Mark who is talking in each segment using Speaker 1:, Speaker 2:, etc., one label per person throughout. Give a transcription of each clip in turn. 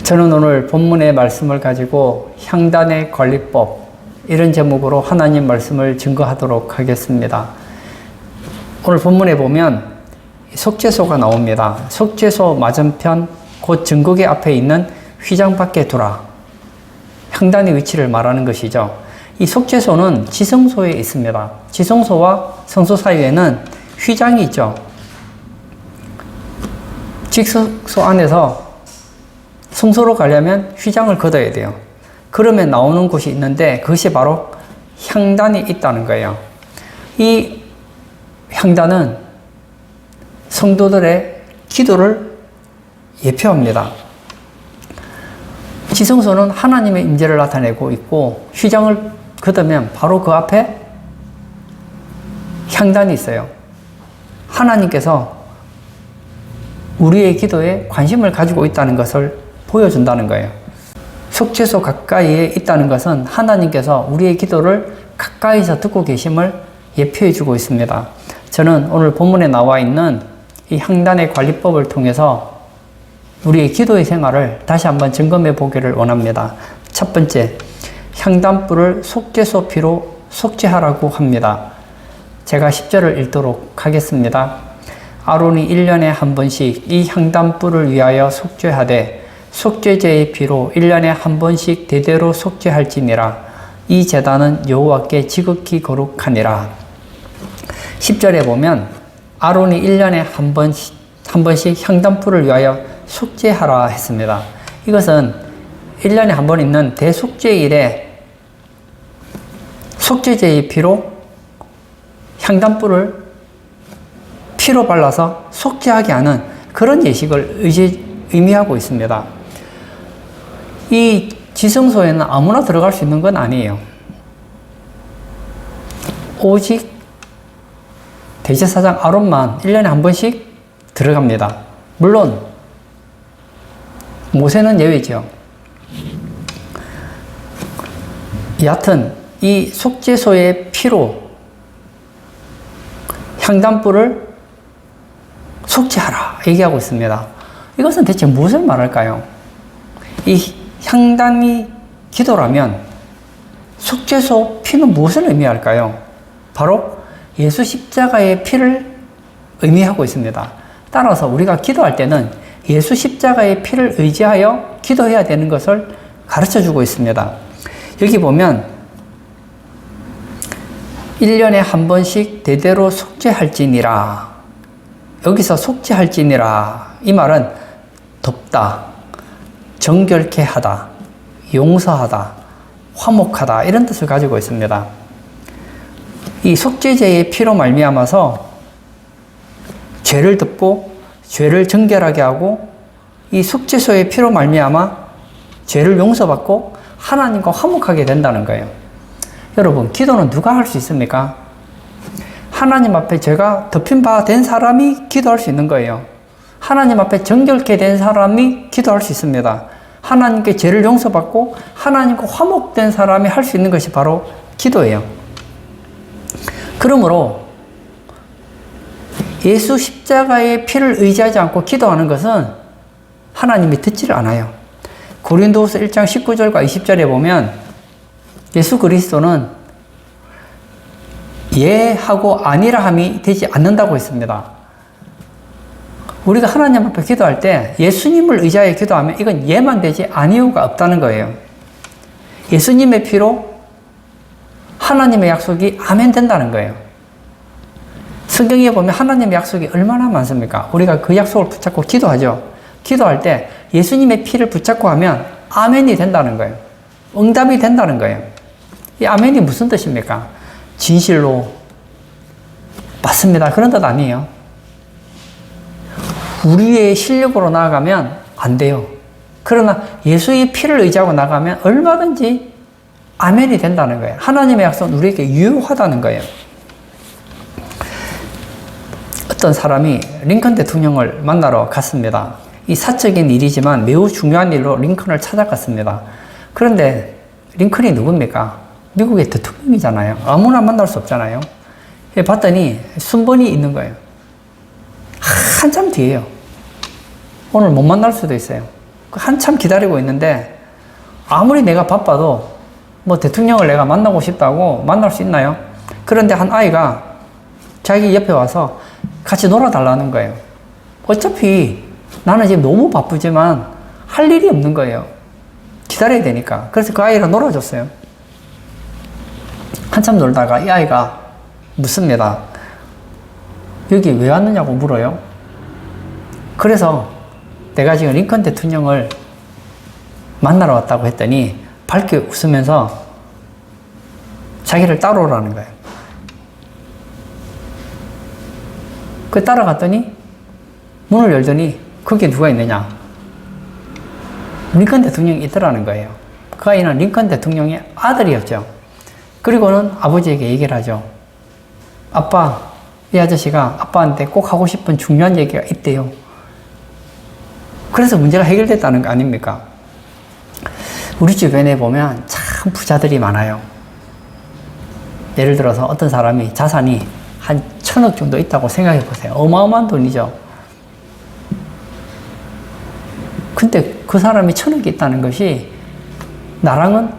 Speaker 1: 저는 오늘 본문의 말씀을 가지고 향단의 관리법 이런 제목으로 하나님 말씀을 증거하도록 하겠습니다. 오늘 본문에 보면 속죄소가 나옵니다. 속죄소 맞은편 곧 증거계 앞에 있는 휘장 밖에 두라. 향단의 위치를 말하는 것이죠. 이 속죄소는 지성소에 있습니다. 지성소와 성소 사이에는 휘장이 있죠. 지성소 안에서 성소로 가려면 휘장을 걷어야 돼요. 그러면 나오는 곳이 있는데 그것이 바로 향단이 있다는 거예요. 이 향단은 성도들의 기도를 예표합니다. 지성소는 하나님의 임재를 나타내고 있고 휘장을 걷으면 바로 그 앞에 향단이 있어요. 하나님께서 우리의 기도에 관심을 가지고 있다는 것을 보여준다는 거예요. 속죄소 가까이에 있다는 것은 하나님께서 우리의 기도를 가까이서 듣고 계심을 예표해 주고 있습니다. 저는 오늘 본문에 나와 있는 이 향단의 관리법을 통해서 우리의 기도의 생활을 다시 한번 점검해 보기를 원합니다. 첫 번째, 향단불을 속죄소 피로 속죄하라고 합니다. 제가 10절을 읽도록 하겠습니다. 아론이 1년에 한 번씩 이 향단불을 위하여 속죄하되 속죄제의 피로 1년에 한 번씩 대대로 속죄할지니라. 이 제단은 여호와께 지극히 거룩하니라. 10절에 보면 아론이 1년에 한 번씩 향단불을 위하여 속죄하라 했습니다. 이것은 1년에 한 번 있는 대속죄일에 속죄제의 피로 향단불을 피로 발라서 속죄하게 하는 그런 예식을 의미하고 있습니다. 이 지성소에는 아무나 들어갈 수 있는 건 아니에요. 오직 대제사장 아론만 1년에 한 번씩 들어갑니다. 물론 모세는 예외죠. 여하튼 이 속죄소의 피로 향단불을 속죄하라 얘기하고 있습니다. 이것은 대체 무엇을 말할까요? 이 향단이 기도라면 속죄소 피는 무엇을 의미할까요? 바로 예수 십자가의 피를 의미하고 있습니다. 따라서 우리가 기도할 때는 예수 십자가의 피를 의지하여 기도해야 되는 것을 가르쳐 주고 있습니다. 여기 보면 1년에 한 번씩 대대로 속죄할지니라. 여기서 속죄할지니라. 이 말은 돕다, 정결케 하다, 용서하다, 화목하다 이런 뜻을 가지고 있습니다. 이 속죄제의 피로 말미암아서 죄를 덮고 죄를 정결하게 하고 이 속죄소의 피로 말미암아 죄를 용서받고 하나님과 화목하게 된다는 거예요. 여러분, 기도는 누가 할 수 있습니까? 하나님 앞에 죄가 덮인 바 된 사람이 기도할 수 있는 거예요. 하나님 앞에 정결케 된 사람이 기도할 수 있습니다. 하나님께 죄를 용서받고 하나님과 화목된 사람이 할 수 있는 것이 바로 기도예요. 그러므로 예수 십자가의 피를 의지하지 않고 기도하는 것은 하나님이 듣지를 않아요. 고린도후서 1장 19절과 20절에 보면 예수 그리스도는 예하고 아니라 함이 되지 않는다고 했습니다. 우리가 하나님 앞에 기도할 때 예수님을 의지하여 기도하면 이건 예만 되지 아니오가 없다는 거예요. 예수님의 피로 하나님의 약속이 아멘 된다는 거예요. 성경에 보면 하나님의 약속이 얼마나 많습니까? 우리가 그 약속을 붙잡고 기도하죠. 기도할 때 예수님의 피를 붙잡고 하면 아멘이 된다는 거예요. 응답이 된다는 거예요. 이 아멘이 무슨 뜻입니까? 진실로 맞습니다. 그런 뜻 아니에요. 우리의 실력으로 나아가면 안 돼요. 그러나 예수의 피를 의지하고 나가면 얼마든지 아멘이 된다는 거예요. 하나님의 약속은 우리에게 유효하다는 거예요. 어떤 사람이 링컨 대통령을 만나러 갔습니다. 이 사적인 일이지만 매우 중요한 일로 링컨을 찾아갔습니다. 그런데 링컨이 누굽니까? 미국의 대통령이잖아요. 아무나 만날 수 없잖아요. 봤더니 순번이 있는 거예요. 한참 뒤에요. 오늘 못 만날 수도 있어요. 한참 기다리고 있는데 아무리 내가 바빠도 뭐 대통령을 내가 만나고 싶다고 만날 수 있나요? 그런데 한 아이가 자기 옆에 와서 같이 놀아달라는 거예요. 어차피 나는 지금 너무 바쁘지만 할 일이 없는 거예요. 기다려야 되니까. 그래서 그 아이랑 놀아줬어요. 한참 놀다가 이 아이가 묻습니다. 여기 왜 왔느냐고 물어요. 그래서 내가 지금 링컨 대통령을 만나러 왔다고 했더니 밝게 웃으면서 자기를 따라오라는 거예요. 그 따라갔더니 문을 열더니 거기에 누가 있느냐. 링컨 대통령이 있더라는 거예요. 그 아이는 링컨 대통령의 아들이었죠. 그리고는 아버지에게 얘기를 하죠. 아빠, 이 아저씨가 아빠한테 꼭 하고 싶은 중요한 얘기가 있대요. 그래서 문제가 해결됐다는 거 아닙니까? 우리 주변에 보면 참 부자들이 많아요. 예를 들어서 어떤 사람이 자산이 한 1,000억 정도 있다고 생각해 보세요. 어마어마한 돈이죠. 근데 그 사람이 1,000억이 있다는 것이 나랑은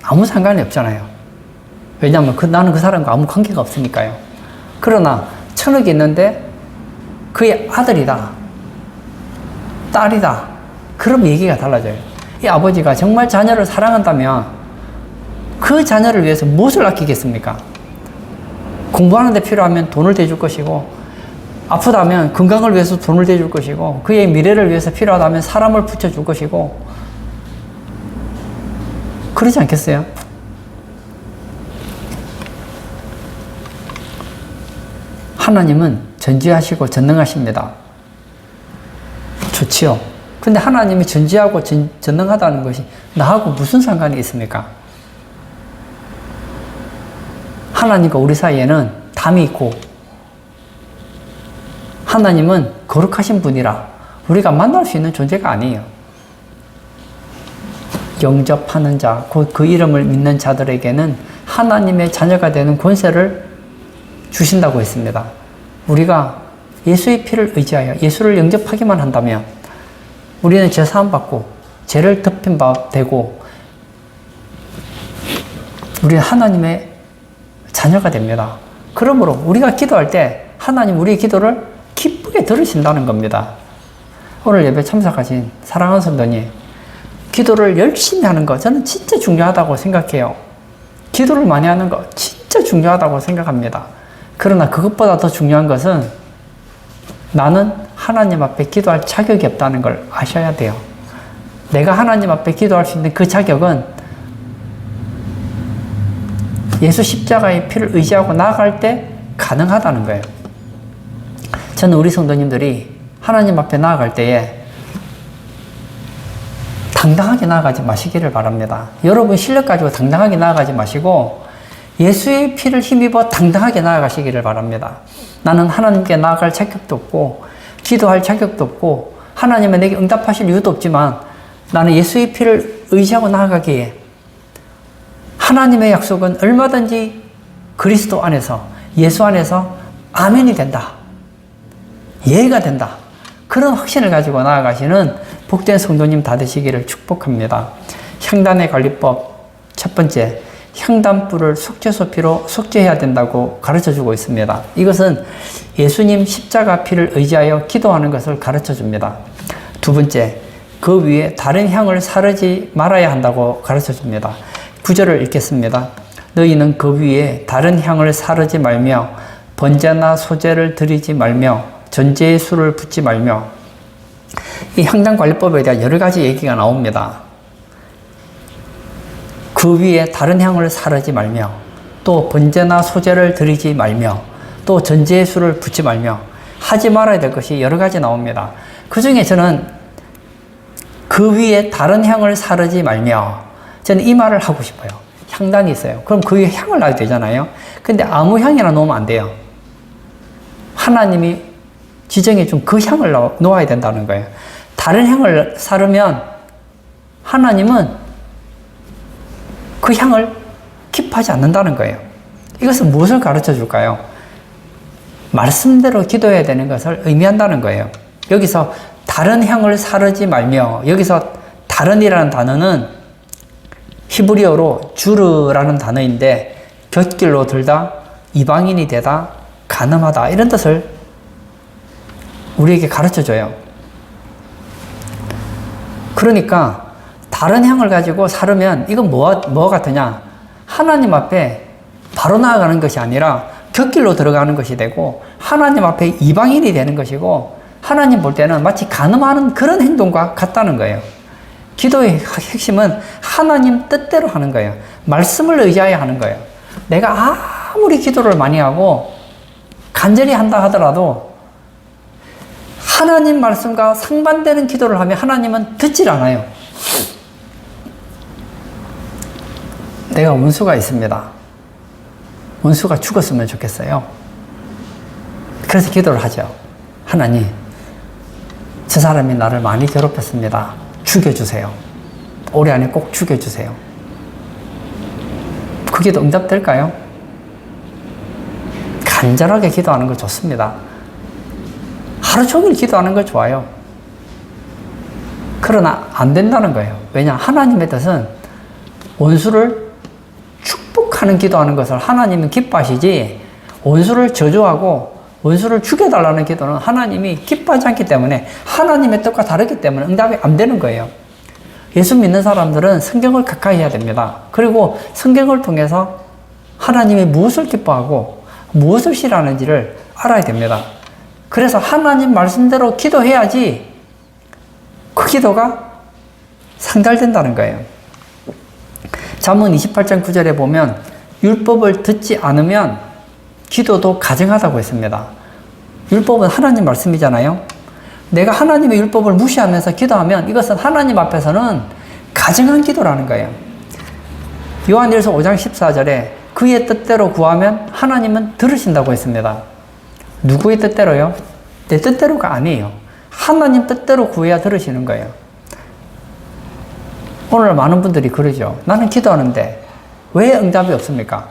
Speaker 1: 아무 상관이 없잖아요. 왜냐하면 나는 그 사람과 아무 관계가 없으니까요. 그러나 1,000억이 있는데 그의 아들이다, 딸이다, 그럼 얘기가 달라져요. 이 아버지가 정말 자녀를 사랑한다면 그 자녀를 위해서 무엇을 아끼겠습니까? 공부하는 데 필요하면 돈을 대줄 것이고, 아프다면 건강을 위해서 돈을 대줄 것이고, 그의 미래를 위해서 필요하다면 사람을 붙여줄 것이고, 그러지 않겠어요? 하나님은 전지하시고 전능하십니다. 좋지요. 근데 하나님이 전지하고 전능하다는 것이 나하고 무슨 상관이 있습니까? 하나님과 우리 사이에는 담이 있고, 하나님은 거룩하신 분이라 우리가 만날 수 있는 존재가 아니에요. 영접하는 자, 곧 그 이름을 믿는 자들에게는 하나님의 자녀가 되는 권세를 주신다고 했습니다. 우리가 예수의 피를 의지하여 예수를 영접하기만 한다면 우리는 죄 사함 받고 죄를 덮인 바 되고 우리는 하나님의 자녀가 됩니다. 그러므로 우리가 기도할 때 하나님 우리의 기도를 기쁘게 들으신다는 겁니다. 오늘 예배 참석하신 사랑하는 성도님, 기도를 열심히 하는 거 저는 진짜 중요하다고 생각해요. 기도를 많이 하는 거 진짜 중요하다고 생각합니다. 그러나 그것보다 더 중요한 것은 나는 하나님 앞에 기도할 자격이 없다는 걸 아셔야 돼요. 내가 하나님 앞에 기도할 수 있는 그 자격은 예수 십자가의 피를 의지하고 나아갈 때 가능하다는 거예요. 저는 우리 성도님들이 하나님 앞에 나아갈 때에 당당하게 나아가지 마시기를 바랍니다. 여러분 실력 가지고 당당하게 나아가지 마시고 예수의 피를 힘입어 당당하게 나아가시기를 바랍니다. 나는 하나님께 나아갈 자격도 없고 기도할 자격도 없고 하나님은 내게 응답하실 이유도 없지만 나는 예수의 피를 의지하고 나아가기에 하나님의 약속은 얼마든지 그리스도 안에서 예수 안에서 아멘이 된다, 예가 된다, 그런 확신을 가지고 나아가시는 복된 성도님 다 되시기를 축복합니다. 향단의 관리법 첫 번째, 향단불을 속죄소 피로 속죄해야 된다고 가르쳐주고 있습니다. 이것은 예수님 십자가 피를 의지하여 기도하는 것을 가르쳐줍니다. 두 번째, 그 위에 다른 향을 사르지 말아야 한다고 가르쳐줍니다. 9절을 읽겠습니다. 너희는 그 위에 다른 향을 사르지 말며 번제나 소제를 드리지 말며 전제의 술을 붓지 말며. 이 향단관리법에 대한 여러 가지 얘기가 나옵니다. 그 위에 다른 향을 사르지 말며, 또 번제나 소제를 드리지 말며, 또 전제의 술을 붓지 말며, 하지 말아야 될 것이 여러 가지 나옵니다. 그 중에 저는 그 위에 다른 향을 사르지 말며, 저는 이 말을 하고 싶어요. 향단이 있어요. 그럼 그 위에 향을 놔야 되잖아요. 근데 아무 향이나 놓으면 안 돼요. 하나님이 지정해 준 그 향을 놓아야 된다는 거예요. 다른 향을 사르면 하나님은 그 향을 기뻐하지 않는다는 거예요. 이것은 무엇을 가르쳐 줄까요? 말씀대로 기도해야 되는 것을 의미한다는 거예요. 여기서 다른 향을 사르지 말며, 여기서 다른이라는 단어는 히브리어로 주르라는 단어인데 곁길로 들다, 이방인이 되다, 간음하다 이런 뜻을 우리에게 가르쳐줘요. 그러니까 다른 향을 가지고 사르면 이건 뭐 같으냐? 하나님 앞에 바로 나아가는 것이 아니라 곁길로 들어가는 것이 되고 하나님 앞에 이방인이 되는 것이고 하나님 볼 때는 마치 간음하는 그런 행동과 같다는 거예요. 기도의 핵심은 하나님 뜻대로 하는 거예요. 말씀을 의지하여 하는 거예요. 내가 아무리 기도를 많이 하고 간절히 한다 하더라도 하나님 말씀과 상반되는 기도를 하면 하나님은 듣질 않아요. 내가 원수가 있습니다. 원수가 죽었으면 좋겠어요. 그래서 기도를 하죠. 하나님, 저 사람이 나를 많이 괴롭혔습니다. 죽여주세요. 올해 안에 꼭 죽여주세요. 그 기도 응답될까요? 간절하게 기도하는 거 좋습니다. 하루 종일 기도하는 거 좋아요. 그러나 안 된다는 거예요. 왜냐? 하나님의 뜻은 원수를 축복하는 기도하는 것을 하나님은 기뻐하시지, 원수를 저주하고 원수를 죽여달라는 기도는 하나님이 기뻐하지 않기 때문에, 하나님의 뜻과 다르기 때문에 응답이 안 되는 거예요. 예수 믿는 사람들은 성경을 가까이 해야 됩니다. 그리고 성경을 통해서 하나님이 무엇을 기뻐하고 무엇을 싫어하는지를 알아야 됩니다. 그래서 하나님 말씀대로 기도해야지 그 기도가 상달된다는 거예요. 잠언 28장 9절에 보면 율법을 듣지 않으면 기도도 가증하다고 했습니다. 율법은 하나님 말씀이잖아요. 내가 하나님의 율법을 무시하면서 기도하면 이것은 하나님 앞에서는 가증한 기도라는 거예요. 요한일서 5장 14절에 그의 뜻대로 구하면 하나님은 들으신다고 했습니다. 누구의 뜻대로요? 내 뜻대로가 아니에요. 하나님 뜻대로 구해야 들으시는 거예요. 오늘 많은 분들이 그러죠. 나는 기도하는데 왜 응답이 없습니까?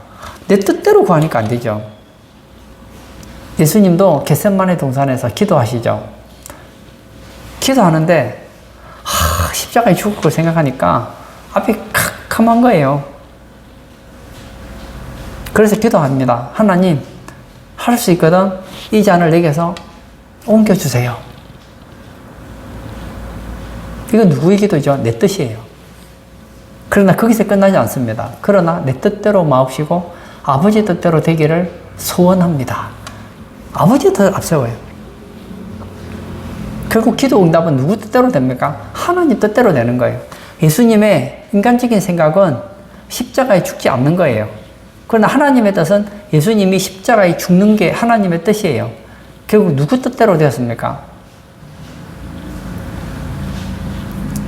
Speaker 1: 내 뜻대로 구하니까 안 되죠. 예수님도 겟세마네 동산에서 기도하시죠. 기도하는데 십자가에 죽을 걸 생각하니까 앞이 캄캄한 거예요. 그래서 기도합니다. 하나님, 할 수 있거든 이 잔을 내게서 옮겨주세요. 이건 누구의 기도죠? 내 뜻이에요. 그러나 거기서 끝나지 않습니다. 그러나 내 뜻대로 마옵시고 아버지 뜻대로 되기를 소원합니다. 아버지 뜻을 앞세워요. 결국 기도 응답은 누구 뜻대로 됩니까? 하나님 뜻대로 되는 거예요. 예수님의 인간적인 생각은 십자가에 죽지 않는 거예요. 그러나 하나님의 뜻은 예수님이 십자가에 죽는 게 하나님의 뜻이에요. 결국 누구 뜻대로 되었습니까?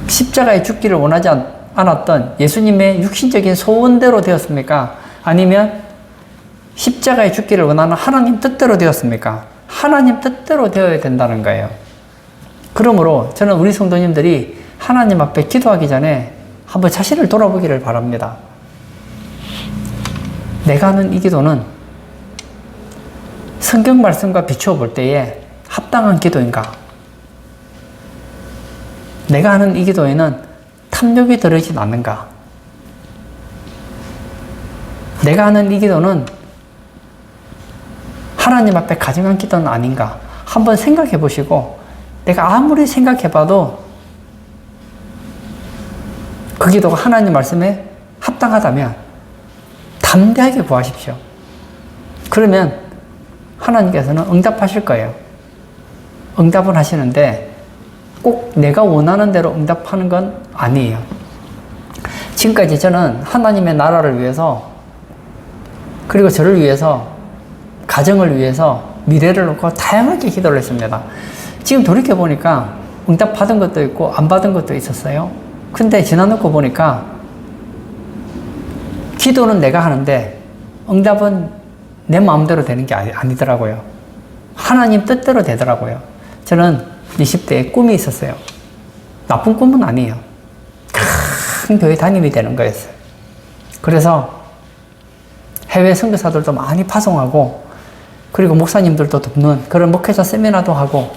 Speaker 1: 십자가에 죽기를 원하지 않았던 예수님의 육신적인 소원대로 되었습니까? 아니면 십자가에 죽기를 원하는 하나님 뜻대로 되었습니까? 하나님 뜻대로 되어야 된다는 거예요. 그러므로 저는 우리 성도님들이 하나님 앞에 기도하기 전에 한번 자신을 돌아보기를 바랍니다. 내가 하는 이 기도는 성경 말씀과 비추어 볼 때에 합당한 기도인가? 내가 하는 이 기도에는 탐욕이 들어있지 않는가? 내가 하는 이 기도는 하나님 앞에 가증한 기도는 아닌가? 한번 생각해 보시고, 내가 아무리 생각해 봐도 그 기도가 하나님 말씀에 합당하다면 담대하게 구하십시오. 그러면 하나님께서는 응답하실 거예요. 응답은 하시는데 꼭 내가 원하는 대로 응답하는 건 아니에요. 지금까지 저는 하나님의 나라를 위해서, 그리고 저를 위해서, 가정을 위해서, 미래를 놓고 다양하게 기도를 했습니다. 지금 돌이켜보니까 응답 받은 것도 있고 안 받은 것도 있었어요. 근데 지나놓고 보니까 기도는 내가 하는데 응답은 내 마음대로 되는 게 아니더라고요. 하나님 뜻대로 되더라고요. 저는 20대에 꿈이 있었어요. 나쁜 꿈은 아니에요. 큰 교회 담임이 되는 거였어요. 그래서 해외 선교사들도 많이 파송하고, 그리고 목사님들도 돕는 그런 목회자 세미나도 하고,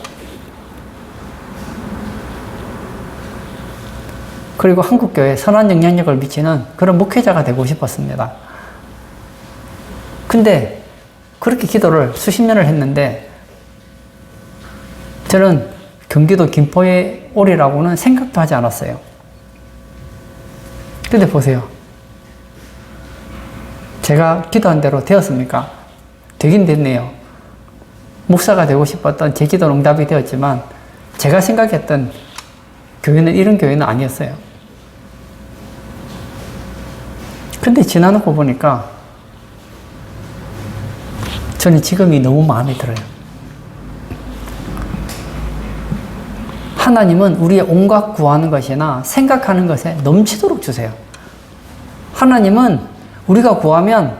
Speaker 1: 그리고 한국교회에 선한 영향력을 미치는 그런 목회자가 되고 싶었습니다. 근데 그렇게 기도를 수십 년을 했는데 저는 경기도 김포에 오리라고는 생각도 하지 않았어요. 근데 보세요. 제가 기도한 대로 되었습니까? 되긴 됐네요. 목사가 되고 싶었던 제 기도는 응답이 되었지만 제가 생각했던 교회는 이런 교회는 아니었어요. 근데 지나놓고 보니까 저는 지금이 너무 마음에 들어요. 하나님은 우리의 온갖 구하는 것이나 생각하는 것에 넘치도록 주세요. 하나님은 우리가 구하면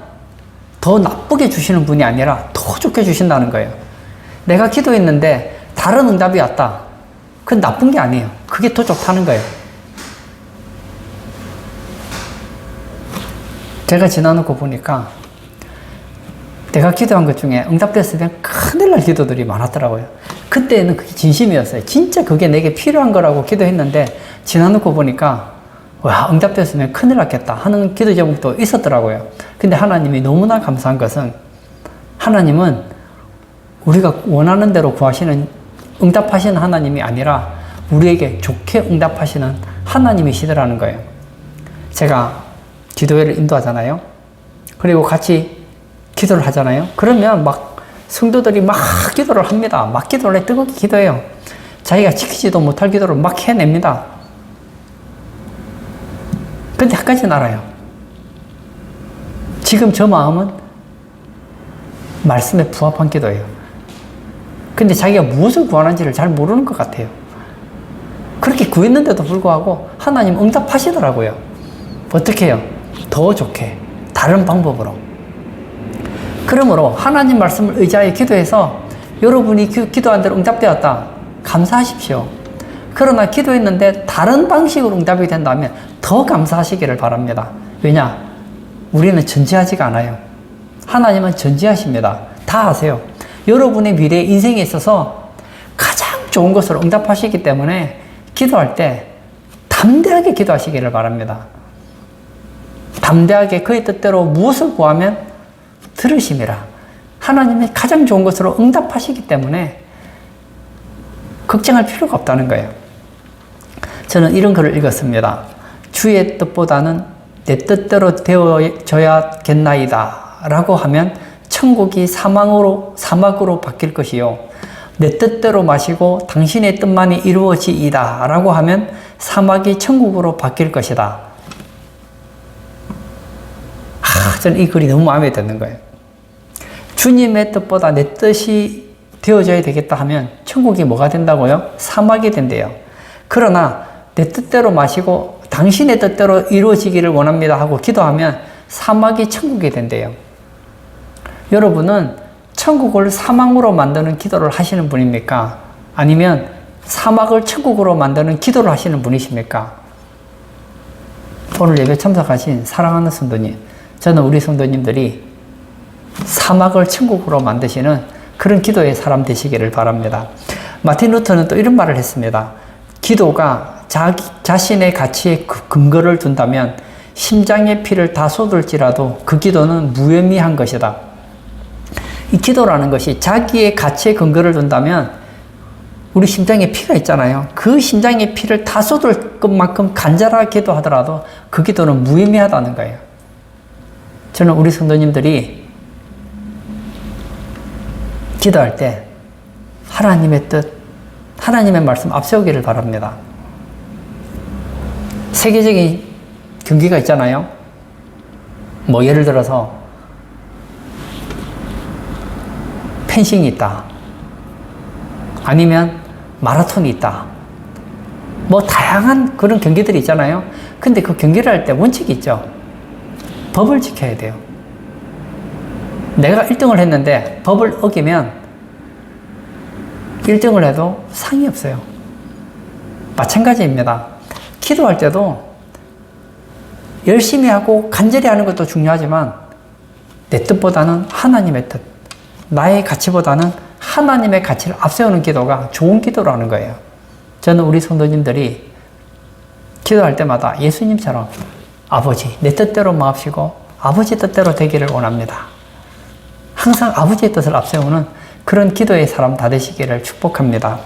Speaker 1: 더 나쁘게 주시는 분이 아니라 더 좋게 주신다는 거예요. 내가 기도했는데 다른 응답이 왔다. 그건 나쁜 게 아니에요. 그게 더 좋다는 거예요. 제가 지나놓고 보니까 내가 기도한 것 중에 응답됐으면 큰일 날 기도들이 많았더라고요. 그때는 그게 진심이었어요. 진짜 그게 내게 필요한 거라고 기도했는데 지나놓고 보니까 와, 응답됐으면 큰일 났겠다 하는 기도 제목도 있었더라고요. 근데 하나님이 너무나 감사한 것은 하나님은 우리가 원하는 대로 구하시는 응답하시는 하나님이 아니라 우리에게 좋게 응답하시는 하나님이시더라는 거예요. 제가 기도회를 인도하잖아요. 그리고 같이 기도를 하잖아요. 그러면 막 성도들이 막 기도를 합니다. 막 기도를 해 뜨겁게 기도해요. 자기가 지키지도 못할 기도를 막 해냅니다. 근데 한 가지는 알아요. 지금 저 마음은 말씀에 부합한 기도예요. 근데 자기가 무엇을 구하는지를 잘 모르는 것 같아요. 그렇게 구했는데도 불구하고 하나님 응답하시더라고요. 어떻게 해요? 더 좋게, 다른 방법으로. 그러므로 하나님 말씀을 의지하여 기도해서 여러분이 기도한 대로 응답되었다. 감사하십시오. 그러나 기도했는데 다른 방식으로 응답이 된다면 더 감사하시기를 바랍니다. 왜냐? 우리는 전지하지가 않아요. 하나님은 전지하십니다. 다 아세요. 여러분의 미래 인생에 있어서 가장 좋은 것으로 응답하시기 때문에 기도할 때 담대하게 기도하시기를 바랍니다. 담대하게 그의 뜻대로 무엇을 구하면 들으심이라. 하나님이 가장 좋은 것으로 응답하시기 때문에 걱정할 필요가 없다는 거예요. 저는 이런 글을 읽었습니다. 주의 뜻보다는 내 뜻대로 되어져야겠나이다 라고 하면 천국이 사막으로 바뀔 것이요 내 뜻대로 마시고 당신의 뜻만이 이루어지이다 라고 하면 사막이 천국으로 바뀔 것이다. 저는 이 글이 너무 마음에 드는 거예요. 주님의 뜻보다 내 뜻이 되어져야 되겠다 하면 천국이 뭐가 된다고요? 사막이 된대요. 그러나 내 뜻대로 마시고 당신의 뜻대로 이루어지기를 원합니다 하고 기도하면 사막이 천국이 된대요. 여러분은 천국을 사막으로 만드는 기도를 하시는 분입니까? 아니면 사막을 천국으로 만드는 기도를 하시는 분이십니까? 오늘 예배 참석하신 사랑하는 성도님, 저는 우리 성도님들이 사막을 천국으로 만드시는 그런 기도의 사람 되시기를 바랍니다. 마틴 루터는 또 이런 말을 했습니다. 기도가 자신의 가치에 근거를 둔다면 심장의 피를 다 쏟을지라도 그 기도는 무의미한 것이다. 이 기도라는 것이 자기의 가치에 근거를 둔다면 우리 심장에 피가 있잖아요. 그 심장의 피를 다 쏟을 것만큼 간절하게 기도하더라도 그 기도는 무의미하다는 거예요. 저는 우리 성도님들이 기도할 때 하나님의 뜻, 하나님의 말씀 앞세우기를 바랍니다. 세계적인 경기가 있잖아요. 뭐 예를 들어서 펜싱이 있다. 아니면 마라톤이 있다. 뭐 다양한 그런 경기들이 있잖아요. 근데 그 경기를 할 때 원칙이 있죠. 법을 지켜야 돼요. 내가 1등을 했는데 법을 어기면 1등을 해도 상이 없어요. 마찬가지입니다. 기도할 때도 열심히 하고 간절히 하는 것도 중요하지만 내 뜻보다는 하나님의 뜻, 나의 가치보다는 하나님의 가치를 앞세우는 기도가 좋은 기도라는 거예요. 저는 우리 성도님들이 기도할 때마다 예수님처럼 아버지, 내 뜻대로 마옵시고 아버지 뜻대로 되기를 원합니다. 항상 아버지의 뜻을 앞세우는 그런 기도의 사람 다 되시기를 축복합니다.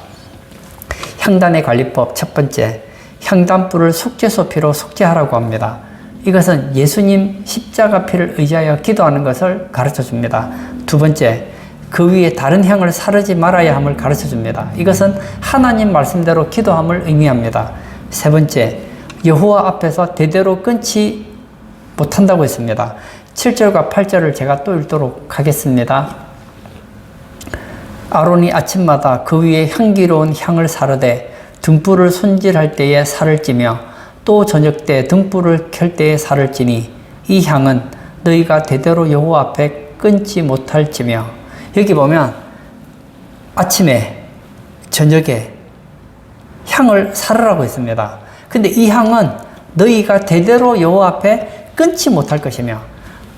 Speaker 1: 향단의 관리법 첫 번째, 향단불을 속죄소 피로 속죄하라고 합니다. 이것은 예수님 십자가 피를 의지하여 기도하는 것을 가르쳐 줍니다. 두 번째, 그 위에 다른 향을 사르지 말아야 함을 가르쳐 줍니다. 이것은 하나님 말씀대로 기도함을 의미합니다. 세 번째, 여호와 앞에서 대대로 끊지 못한다고 했습니다. 7절과 8절을 제가 또 읽도록 하겠습니다. 아론이 아침마다 그 위에 향기로운 향을 사르되 등불을 손질할 때에 살을 찌며 또 저녁 때 등불을 켤 때에 살을 찌니 이 향은 너희가 대대로 여호와 앞에 끊지 못할지며. 여기 보면 아침에 저녁에 향을 사르라고 했습니다. 근데 이 향은 너희가 대대로 여호와 앞에 끊지 못할 것이며,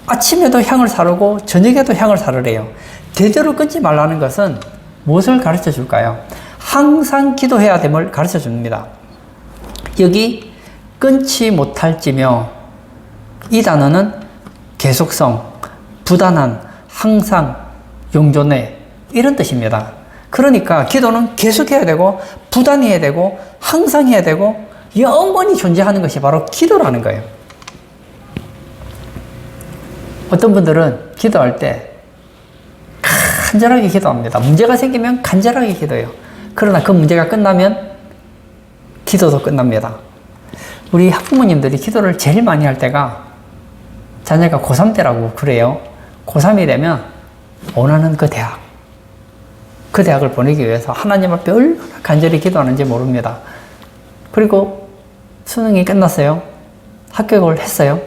Speaker 1: 아침에도 향을 사르고 저녁에도 향을 사르래요. 대대로 끊지 말라는 것은 무엇을 가르쳐 줄까요? 항상 기도해야 됨을 가르쳐 줍니다. 여기 끊지 못할지며, 이 단어는 계속성, 부단한, 항상, 용존해, 이런 뜻입니다. 그러니까 기도는 계속해야 되고 부단해야 되고 항상 해야 되고 영원히 존재하는 것이 바로 기도라는 거예요. 어떤 분들은 기도할 때 간절하게 기도합니다. 문제가 생기면 간절하게 기도해요. 그러나 그 문제가 끝나면 기도도 끝납니다. 우리 학부모님들이 기도를 제일 많이 할 때가 자녀가 고3 때라고 그래요. 고3이 되면 원하는 그 대학을 보내기 위해서 하나님 앞에 얼마나 간절히 기도하는지 모릅니다. 그리고 수능이 끝났어요. 합격을 했어요.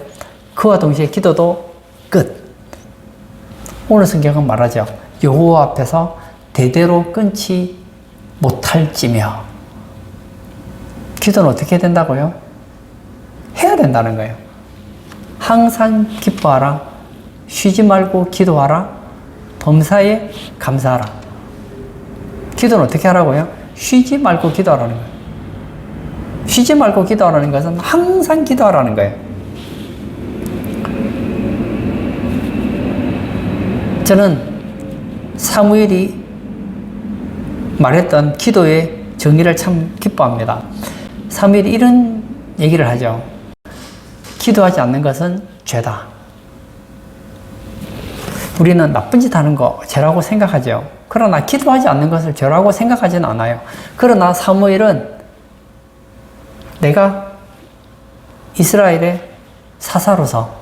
Speaker 1: 그와 동시에 기도도 끝. 오늘 성경은 말하죠. 여호와 앞에서 대대로 끊지 못할지며. 기도는 어떻게 된다고요? 해야 된다는 거예요. 항상 기뻐하라. 쉬지 말고 기도하라. 범사에 감사하라. 기도는 어떻게 하라고요? 쉬지 말고 기도하라는 거예요. 쉬지 말고 기도하라는 것은 항상 기도하라는 거예요. 저는 사무엘이 말했던 기도의 정의를 참 기뻐합니다. 사무엘이 이런 얘기를 하죠. 기도하지 않는 것은 죄다. 우리는 나쁜 짓 하는 거 죄라고 생각하죠. 그러나 기도하지 않는 것을 죄라고 생각하지는 않아요. 그러나 사무엘은 내가 이스라엘의 사사로서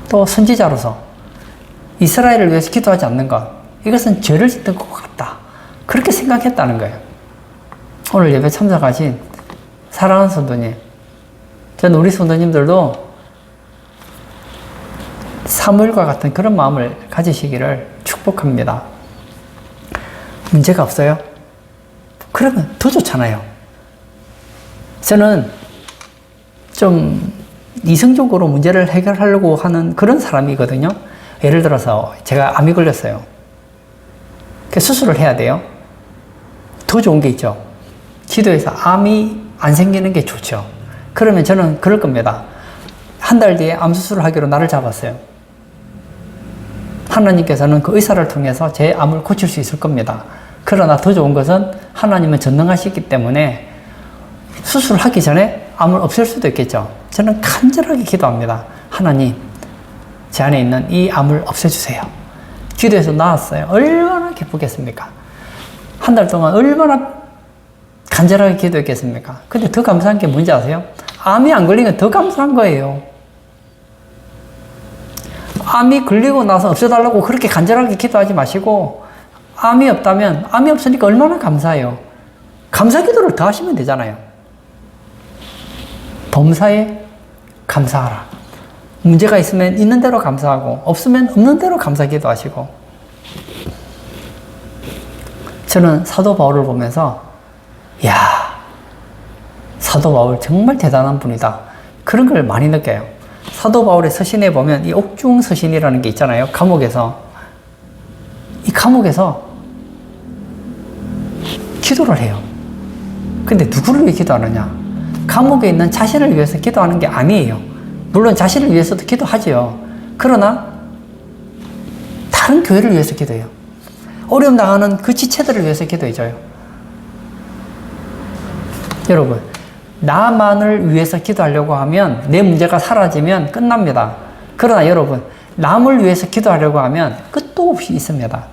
Speaker 1: 또 선지자로서 이스라엘을 위해서 기도하지 않는 것, 이것은 죄를 짓는 것 같다. 그렇게 생각했다는 거예요. 오늘 예배 참석하신 사랑하는 성도님, 저는 우리 성도님들도 사무엘과 같은 그런 마음을 가지시기를 축복합니다. 문제가 없어요? 그러면 더 좋잖아요. 저는 좀 이성적으로 문제를 해결하려고 하는 그런 사람이거든요. 예를 들어서 제가 암이 걸렸어요. 수술을 해야 돼요. 더 좋은 게 있죠. 기도해서 암이 안 생기는 게 좋죠. 그러면 저는 그럴 겁니다. 한 달 뒤에 암 수술을 하기로 날을 잡았어요. 하나님께서는 그 의사를 통해서 제 암을 고칠 수 있을 겁니다. 그러나 더 좋은 것은 하나님은 전능하시기 때문에 수술을 하기 전에 암을 없앨 수도 있겠죠. 저는 간절하게 기도합니다. 하나님, 제 안에 있는 이 암을 없애주세요. 기도해서 나았어요. 얼마나 기쁘겠습니까? 한 달 동안 얼마나 간절하게 기도했겠습니까? 근데 더 감사한 게 뭔지 아세요? 암이 안 걸린 건 더 감사한 거예요. 암이 걸리고 나서 없애달라고 그렇게 간절하게 기도하지 마시고, 암이 없다면 암이 없으니까 얼마나 감사해요. 감사 기도를 더 하시면 되잖아요. 범사에 감사하라. 문제가 있으면 있는 대로 감사하고 없으면 없는 대로 감사 기도하시고. 저는 사도 바울을 보면서 야, 사도 바울 정말 대단한 분이다, 그런 걸 많이 느껴요. 사도 바울의 서신에 보면 이 옥중 서신이라는 게 있잖아요. 감옥에서, 이 감옥에서 기도를 해요. 근데 누구를 위해 기도하느냐? 감옥에 있는 자신을 위해서 기도하는 게 아니에요. 물론 자신을 위해서도 기도하지요. 그러나 다른 교회를 위해서 기도해요. 어려움 당하는 그 지체들을 위해서 기도해줘요. 여러분, 나만을 위해서 기도하려고 하면 내 문제가 사라지면 끝납니다. 그러나 여러분, 남을 위해서 기도하려고 하면 끝도 없이 있습니다.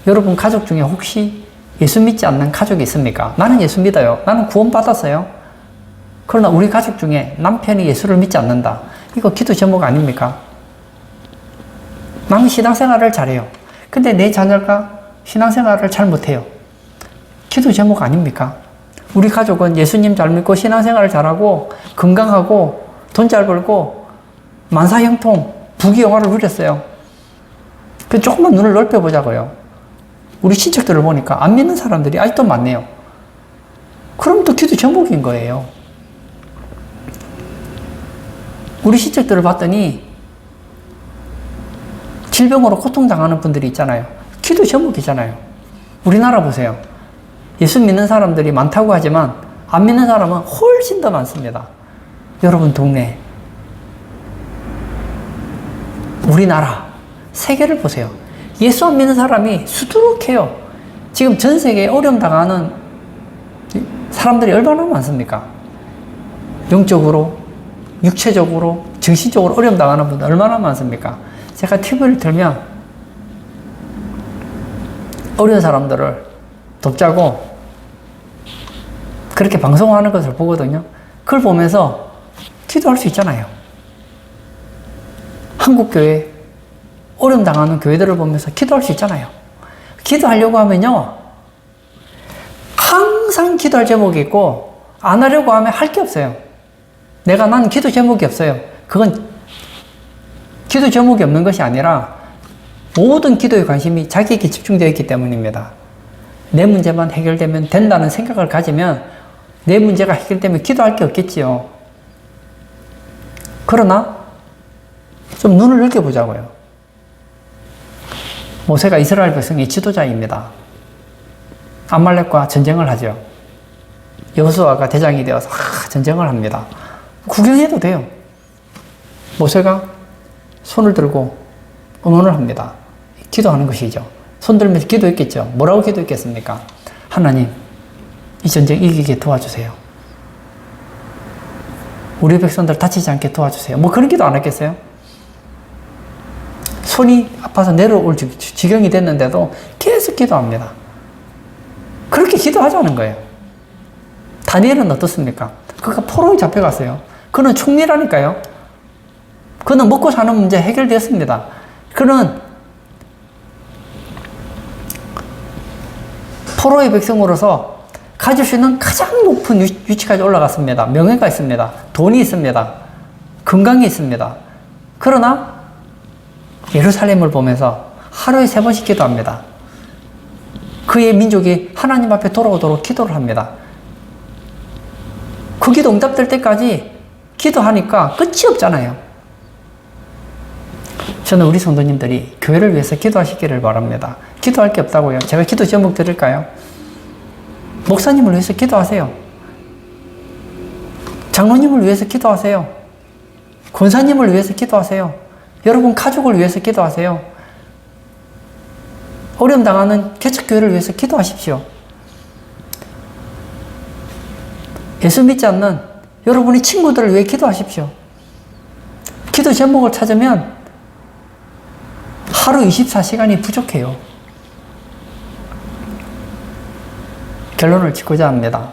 Speaker 1: 여러분 가족 중에 혹시 예수 믿지 않는 가족이 있습니까? 나는 예수 믿어요. 나는 구원받았어요. 그러나 우리 가족 중에 남편이 예수를 믿지 않는다. 이거 기도 제목 아닙니까? 나는 신앙생활을 잘해요. 근데 내 자녀가 신앙생활을 잘 못해요. 기도 제목 아닙니까? 우리 가족은 예수님 잘 믿고 신앙생활을 잘하고 건강하고 돈 잘 벌고 만사형통 부귀영화를 누렸어요. 그 조금만 눈을 넓혀보자고요. 우리 친척들을 보니까 안 믿는 사람들이 아직도 많네요. 그럼 또 기도 제목인 거예요. 우리 친척들을 봤더니 질병으로 고통당하는 분들이 있잖아요. 기도 제목이잖아요. 우리나라 보세요. 예수 믿는 사람들이 많다고 하지만 안 믿는 사람은 훨씬 더 많습니다. 여러분 동네, 우리나라, 세계를 보세요. 예수 안 믿는 사람이 수두룩해요. 지금 전 세계에 어려움 당하는 사람들이 얼마나 많습니까? 영적으로, 육체적으로, 정신적으로 어려움 당하는 분들 얼마나 많습니까? 제가 TV를 틀면 어려운 사람들을 돕자고 그렇게 방송하는 것을 보거든요. 그걸 보면서 기도할 수 있잖아요. 한국교회 어려움 당하는 교회들을 보면서 기도할 수 있잖아요. 기도하려고 하면요, 항상 기도할 제목이 있고 안 하려고 하면 할 게 없어요. 난 기도 제목이 없어요. 그건 기도 제목이 없는 것이 아니라 모든 기도의 관심이 자기에게 집중되어 있기 때문입니다. 내 문제만 해결되면 된다는 생각을 가지면 내 문제가 해결되면 기도할 게 없겠지요. 그러나 좀 눈을 넓혀보자고요. 모세가 이스라엘 백성의 지도자입니다. 암말렉과 전쟁을 하죠. 여호수아가 대장이 되어서 전쟁을 합니다. 구경해도 돼요. 모세가 손을 들고 응원을 합니다. 기도하는 것이죠. 손 들면서 기도했겠죠. 뭐라고 기도했겠습니까? 하나님, 이 전쟁 이기게 도와주세요. 우리 백성들 다치지 않게 도와주세요. 뭐 그런 기도 안 했겠어요? 손이 아파서 내려올 지경이 됐는데도 계속 기도합니다. 그렇게 기도하자는 거예요. 다니엘은 어떻습니까? 그가 포로에 잡혀갔어요. 그는 총리라니까요. 그는 먹고 사는 문제 해결됐습니다. 그는 포로의 백성으로서 가질 수 있는 가장 높은 위치까지 올라갔습니다. 명예가 있습니다. 돈이 있습니다. 건강이 있습니다. 그러나 예루살렘을 보면서 하루에 3번씩 기도합니다. 그의 민족이 하나님 앞에 돌아오도록 기도를 합니다. 그 기도 응답될 때까지 기도하니까 끝이 없잖아요. 저는 우리 성도님들이 교회를 위해서 기도하시기를 바랍니다. 기도할 게 없다고요. 제가 기도 제목 드릴까요? 목사님을 위해서 기도하세요. 장로님을 위해서 기도하세요. 권사님을 위해서 기도하세요. 여러분 가족을 위해서 기도하세요. 어려움 당하는 개척교회를 위해서 기도하십시오. 예수 믿지 않는 여러분의 친구들을 위해 기도하십시오. 기도 제목을 찾으면 하루 24시간이 부족해요. 결론을 짓고자 합니다.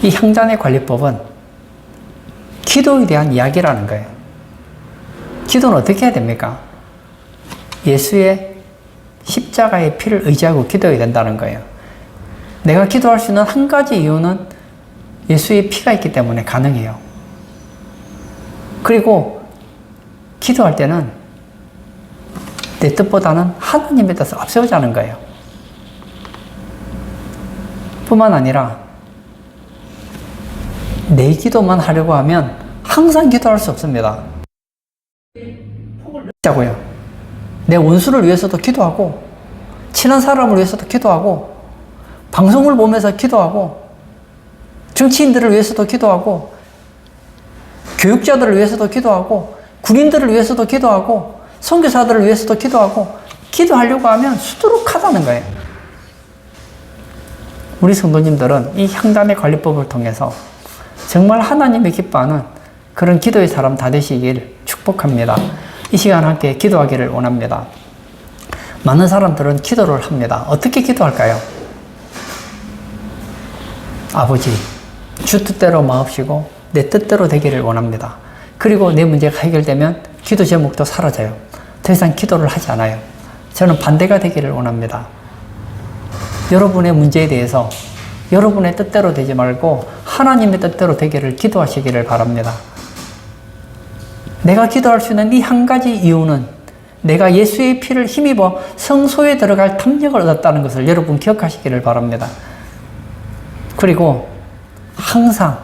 Speaker 1: 이 향단의 관리법은 기도에 대한 이야기라는 거예요. 기도는 어떻게 해야 됩니까? 예수의 십자가의 피를 의지하고 기도해야 된다는 거예요. 내가 기도할 수 있는 한 가지 이유는 예수의 피가 있기 때문에 가능해요. 그리고 기도할 때는 내 뜻보다는 하나님의 뜻을 앞세우자는 거예요. 뿐만 아니라 내 기도만 하려고 하면 항상 기도할 수 없습니다. 자고요. 내 원수를 위해서도 기도하고 친한 사람을 위해서도 기도하고 방송을 보면서 기도하고 정치인들을 위해서도 기도하고, 교육자들을 위해서도 기도하고, 군인들을 위해서도 기도하고, 선교사들을 위해서도 기도하고, 기도하려고 하면 수두룩하다는 거예요. 우리 성도님들은 이 향단의 관리법을 통해서 정말 하나님이 기뻐하는 그런 기도의 사람 다 되시길 축복합니다. 이 시간 함께 기도하기를 원합니다. 많은 사람들은 기도를 합니다. 어떻게 기도할까요? 아버지, 주 뜻대로 마옵시고 내 뜻대로 되기를 원합니다. 그리고 내 문제가 해결되면 기도 제목도 사라져요. 더 이상 기도를 하지 않아요. 저는 반대가 되기를 원합니다. 여러분의 문제에 대해서 여러분의 뜻대로 되지 말고 하나님의 뜻대로 되기를 기도하시기를 바랍니다. 내가 기도할 수 있는 이 한 가지 이유는 내가 예수의 피를 힘입어 성소에 들어갈 탐욕을 얻었다는 것을 여러분 기억하시기를 바랍니다. 그리고 항상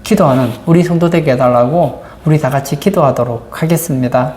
Speaker 1: 기도하는 우리 성도 되게 해달라고 우리 다 같이 기도하도록 하겠습니다.